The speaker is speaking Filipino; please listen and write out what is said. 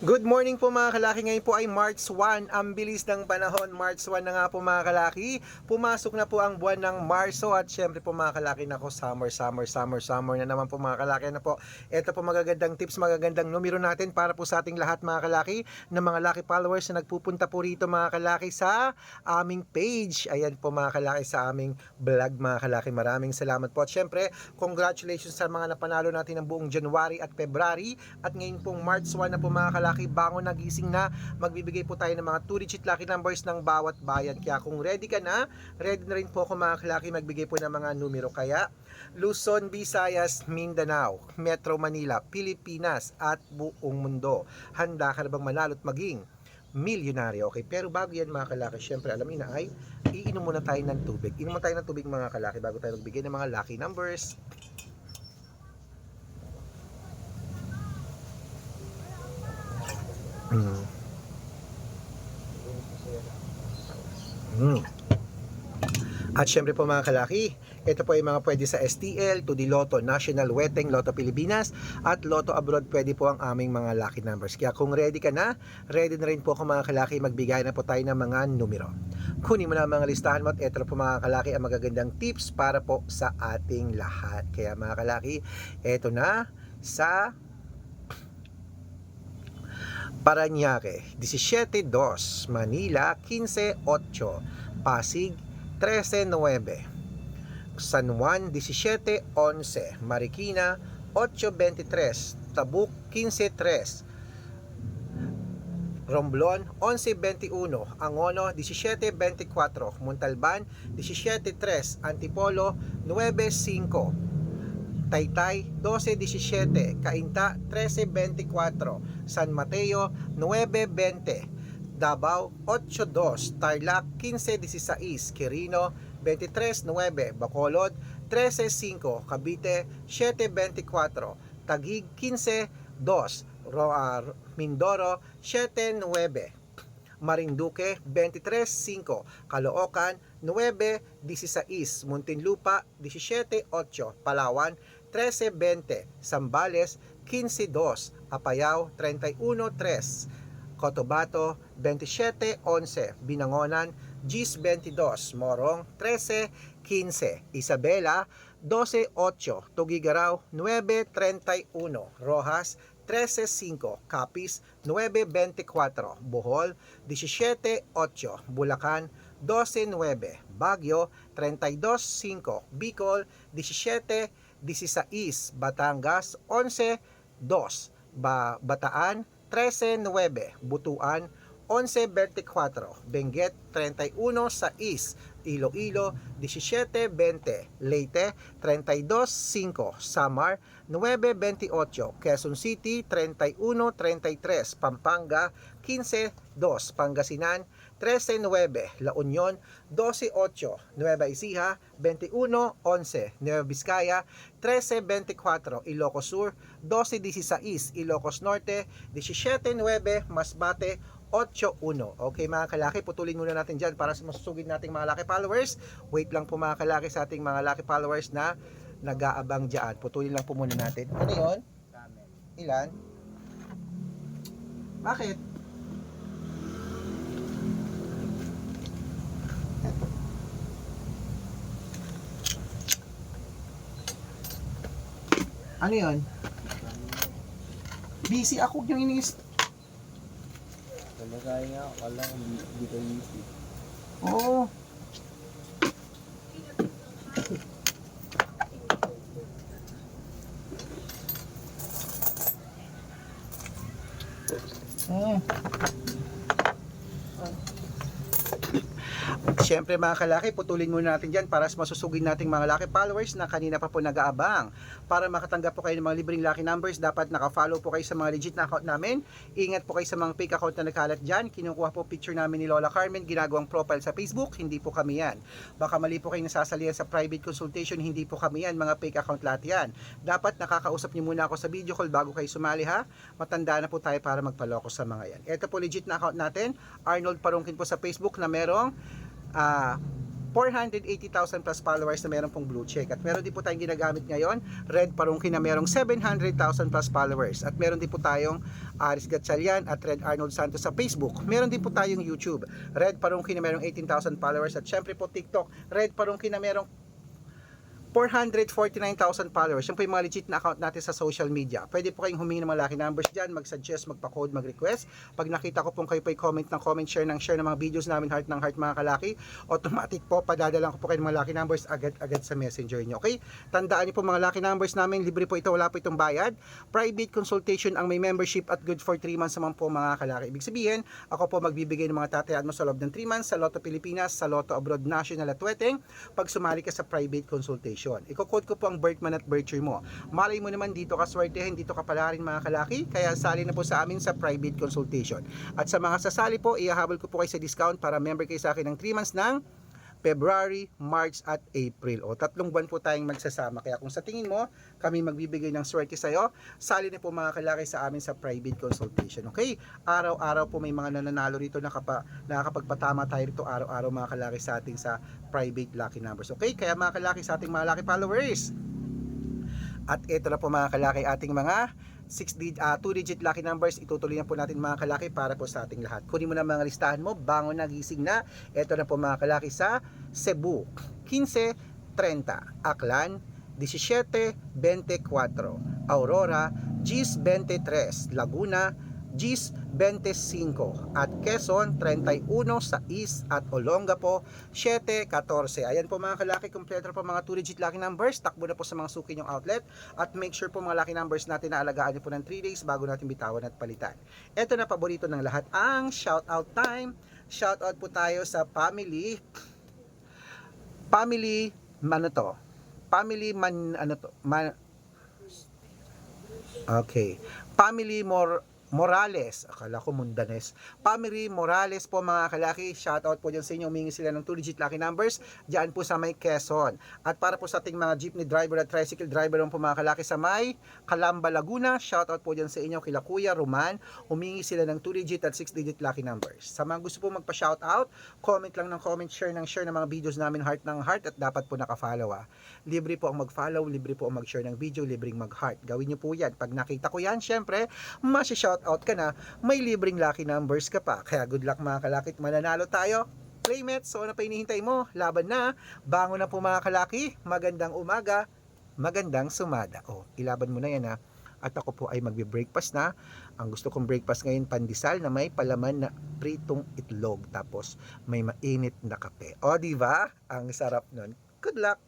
Good morning po mga kalaki. Ngayon po ay March 1. Ang bilis ng panahon. March 1 na nga po mga kalaki. Pumasok na po ang buwan ng Marso at syempre po mga kalaki nako summer na naman po mga kalaki na po. Ito po magagandang tips, magagandang numero natin para po sa ating lahat mga kalaki na mga lucky followers na nagpupunta po rito mga kalaki sa aming page. Ayan po mga kalaki sa aming vlog mga kalaki. Maraming salamat po. At syempre, congratulations sa mga napanalo natin ng buong January at February. At ngayon pong March 1 na po mga kalaki, bangon nagising na, magbibigay po tayo ng mga 2-digit lucky numbers ng bawat bayan. Kaya kung ready ka na, ready na rin po ako mga kalaki magbigay po ng mga numero. Kaya Luzon, Visayas, Mindanao, Metro Manila, Pilipinas at buong mundo, handa ka na bang manalo at maging milyonaryo? Okay, pero bago yan mga kalaki, syempre alam niyo na ay iinom muna tayo ng tubig. Inom muna tayo ng tubig mga kalaki bago tayo magbigay ng mga lucky numbers. Mm. Mm. At syempre po mga kalaki, ito po ay mga pwede sa STL, 2D Lotto, National Weteng, Lotto Pilipinas at Lotto Abroad, pwede po ang aming mga lucky numbers. Kaya kung ready ka na, ready na rin po ako mga kalaki, magbigay na po tayo ng mga numero. Kunin mo na ang mga listahan mo at ito po mga kalaki ang magagandang tips para po sa ating lahat. Kaya mga kalaki, ito na sa Parañaque, 17-2, Manila, 15-8, Pasig, 13-9, San Juan, 17-11, Marikina, 8-23, Tabuk, 15-3, Romblon, 11-21, Angono, 17-24, Montalban, 17-3, Antipolo, 9-5, Taytay, 12-17, Cainta, 13-24, San Mateo, 9-20, Davao, 8-2, Tarlac, 15-16, Quirino, 23-9, Bacolod, 13-5, Cavite, 7-24, Taguig, 15-2, Mindoro, 7-9, Marinduque, 23-5, Caloocan, 9-16, Muntinlupa, 17-8, Palawan, 13-20, Zambales, 15-2, Apayao, 31-3, Cotabato, 27-11, Binangonan, 10-22, Morong, 13-15, Isabela, 12-8, Tugigaraw, 9-31, Rojas, 13-5, Capiz, 9-24, Bohol, 17-8, Bulacan, 12-9, Baguio, 32-5, Bicol, 17-16, Batangas, 11-2, Bataan, 13-9, Butuan, 11-24, Benguet, 31-6, Iloilo, 17-20, Leyte, 32-5, Samar, 9-28, Quezon City, 31-33, Pampanga, 15-2, Pangasinan, 13-9, La Union, 12-8, Nueva Ecija, 21-11, Nueva Vizcaya, 13-24, Ilocos Sur, 12-16, Ilocos Norte, 17-9, Masbate, 8-1. Okay mga kalaki, putulin muna natin dyan para sa masusugid nating mga lucky followers. Wait lang po mga kalaki sa ating mga lucky followers na nag-aabang dyan. Putulin lang po muna natin. Ano yun? Ilan? Bakit? Ano yun? Busy ako yung inis. Talaga nga, wala hindi ko isip. Oo. Siyempre mga kalaki, putulin muna natin dyan para masusugin nating mga lucky followers na kanina pa po nag-aabang. Para makatanggap po kayo ng mga libreng lucky numbers, dapat naka-follow po kayo sa mga legit na account namin. Ingat po kayo sa mga fake account na nagkalat dyan. Kinukuha po picture namin ni Lola Carmen, ginagawang profile sa Facebook, hindi po kami yan. Baka mali po kayo nasasalihan sa private consultation, hindi po kami yan, mga fake account lahat yan. Dapat nakakausap niyo muna ako sa video call bago kayo sumali ha. Matanda na po tayo para magpaloko sa mga yan. Ito po legit na account natin, Arnold Parungkin po sa Facebook na merong 480,000 plus followers na meron pong blue check. At meron din po tayong ginagamit ngayon, Red Parungki na merong 700,000 plus followers. At meron din po tayong Aris Gatchalian at Red Arnold Santos sa Facebook. Meron din po tayong YouTube, Red Parungki na merong 18,000 followers. At syempre po TikTok, Red Parungki na merong 449,000 followers. Yan po yung mga legit na account natin sa social media. Pwede po kayong humingi ng mga lucky numbers dyan, mag-suggest, magpa-code, mag-request. Pag nakita ko pong kayo po comment ng comment, share ng mga videos namin, heart ng heart mga kalaki, automatic po, padadalan ko po kayo ng mga lucky numbers agad-agad sa messenger nyo. Okay? Tandaan niyo po mga lucky numbers namin, libre po ito, wala po itong bayad. Private consultation ang may membership at good for 3 months naman po mga kalaki. Ibig sabihin, ako po magbibigay ng mga tatayaan mo sa loob ng 3 months sa Lotto Pilipinas, sa Lotto Abroad National at Weteng, pag sumali ka sa private consultation. Iko-code ko po ang birth month at birth year mo. Malay mo naman dito ka swertehin, dito ka pala rin mga kalaki, kaya sali na po sa amin sa private consultation. At sa mga sasali po, ihahabol ko po kayo sa discount para member kayo sa akin ng 3 months ng February, March at April. O 3 buwan po tayong magsasama. Kaya kung sa tingin mo, kami magbibigay ng swerte sa'yo, sali na po mga kalaki sa amin sa private consultation. Okay? Araw-araw po may mga nananalo rito na nakakapagpatama tayo rito araw-araw mga kalaki sa ating sa private lucky numbers. Okay? Kaya mga kalaki sa ating mga lucky followers. At ito na po mga kalaki ating mga 2-digit lucky numbers, itutuloy na po natin mga kalaki para po sa ating lahat. Kunin mo na mga listahan mo, bangon na, gising na. Ito na po mga kalaki sa Cebu, 15:30, Aklan, 17:24, Aurora, 10:23, Laguna, 10:25, at Quezon 31 sa East, at Olongapo 7:14. Ayan po mga kalaki, kompleto po mga 2-digit lucky numbers. Takbo na po sa mga suki nyong outlet, at make sure po mga lucky numbers natin na alagaan niyo po ng 3 days bago natin bitawan at palitan. Ito na paborito ng lahat, ang shout out time. Shout out po tayo sa family Morales, akala ko Mundanes. Family Morales po mga kalaki, shoutout po dyan sa inyo, humingi sila ng 2-digit lucky numbers, dyan po sa may Quezon. At para po sa ating mga jeepney driver at tricycle driver po mga kalaki sa may Calamba, Laguna, shoutout po dyan sa inyo kila Kuya Roman, humingi sila ng 2-digit at 6-digit lucky numbers. Sa mga gusto po magpa-shoutout, comment lang ng comment, share ng mga videos namin, heart ng heart, at dapat po nakafollow Libre po ang mag-follow, libre po ang mag-share ng video, libreng mag-heart. Gawin nyo po yan. Pag nakita ko yan, syempre, shout out ka na, may libreng lucky numbers ka pa. Kaya good luck mga kalaki, mananalo tayo. Playmates, so ano pa hinihintay mo? Laban na, bangon na po mga kalaki, magandang umaga, magandang sumada. Ilaban mo na yan At ako po ay magbe-breakfast na. Ang gusto kong breakfast ngayon, pandesal na may palaman na pritong itlog, tapos may mainit na kape. Diba? Ang sarap nun. Good luck!